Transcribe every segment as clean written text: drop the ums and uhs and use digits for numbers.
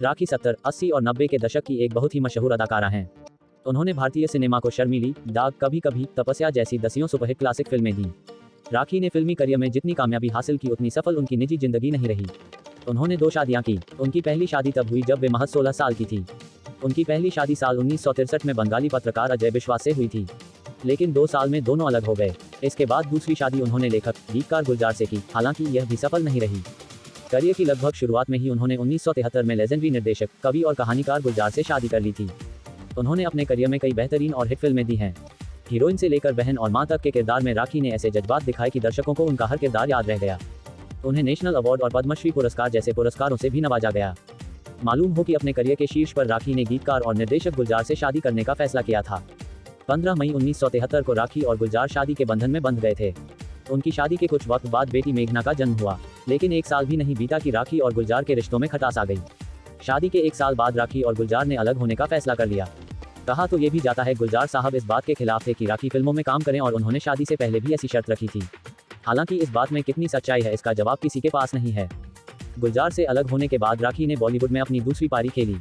राखी 70, 80 और 90 के दशक की एक बहुत ही मशहूर अदाकारा हैं। उन्होंने भारतीय सिनेमा को शर्मीली, दाग, कभी कभी, तपस्या जैसी दसियों सुपरहिट क्लासिक फिल्में दी। राखी ने फिल्मी करियर में जितनी कामयाबी हासिल की उतनी सफल उनकी निजी जिंदगी नहीं रही। उन्होंने 2 शादियां की। उनकी पहली शादी तब हुई जब वे महज 16 साल की थी। उनकी पहली शादी साल 1963 में बंगाली पत्रकार अजय बिश्वास से हुई थी, लेकिन 2 साल में दोनों अलग हो गए। इसके बाद दूसरी शादी उन्होंने लेखक, गीतकार गुलजार से की, हालांकि यह भी सफल नहीं रही। करियर की लगभग शुरुआत में ही उन्होंने 1973 में लेजेंडरी निर्देशक, कवि और कहानीकार गुलजार से शादी कर ली थी। उन्होंने अपने करियर में कई बेहतरीन और हिट फिल्में दी हैं। हीरोइन से लेकर बहन और मां तक के किरदार में राखी ने ऐसे जज्बात दिखाए कि दर्शकों को उनका हर किरदार याद रह गया। उन्हें नेशनल अवार्ड और पद्मश्री पुरस्कार जैसे पुरस्कारों से भी नवाजा गया। मालूम हो कि अपने करियर के शीर्ष पर राखी ने गीतकार और निर्देशक गुलजार से शादी करने का फैसला किया था। 15 मई 1973 को राखी और गुलजार शादी के बंधन में बंध गए थे। उनकी शादी के कुछ वक्त बाद बेटी मेघना का जन्म हुआ, लेकिन 1 साल भी नहीं बीता कि राखी और गुलजार के रिश्तों में खटास आ गई। शादी के 1 साल बाद राखी और गुलजार ने अलग होने का फैसला कर लिया। कहा तो ये भी जाता है गुलजार साहब इस बात के खिलाफ थे कि राखी फिल्मों में काम करें और उन्होंने शादी से पहले भी ऐसी शर्त रखी थी। हालांकि इस बात में कितनी सच्चाई है इसका जवाब किसी के पास नहीं है। गुलजार से अलग होने के बाद राखी ने बॉलीवुड में अपनी दूसरी पारी खेली,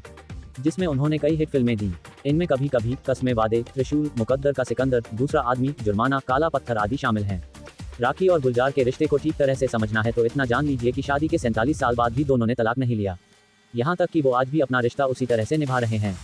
जिसमें उन्होंने कई हिट फिल्में दी। इनमें कभी कभी, कसमें वादे, त्रिशूल, मुकद्दर का सिकंदर, दूसरा आदमी, जुर्माना, काला पत्थर आदि शामिल हैं। राखी और गुलजार के रिश्ते को ठीक तरह से समझना है तो इतना जान लीजिए कि शादी के 47 साल बाद भी दोनों ने तलाक नहीं लिया। यहाँ तक कि वो आज भी अपना रिश्ता उसी तरह से निभा रहे हैं।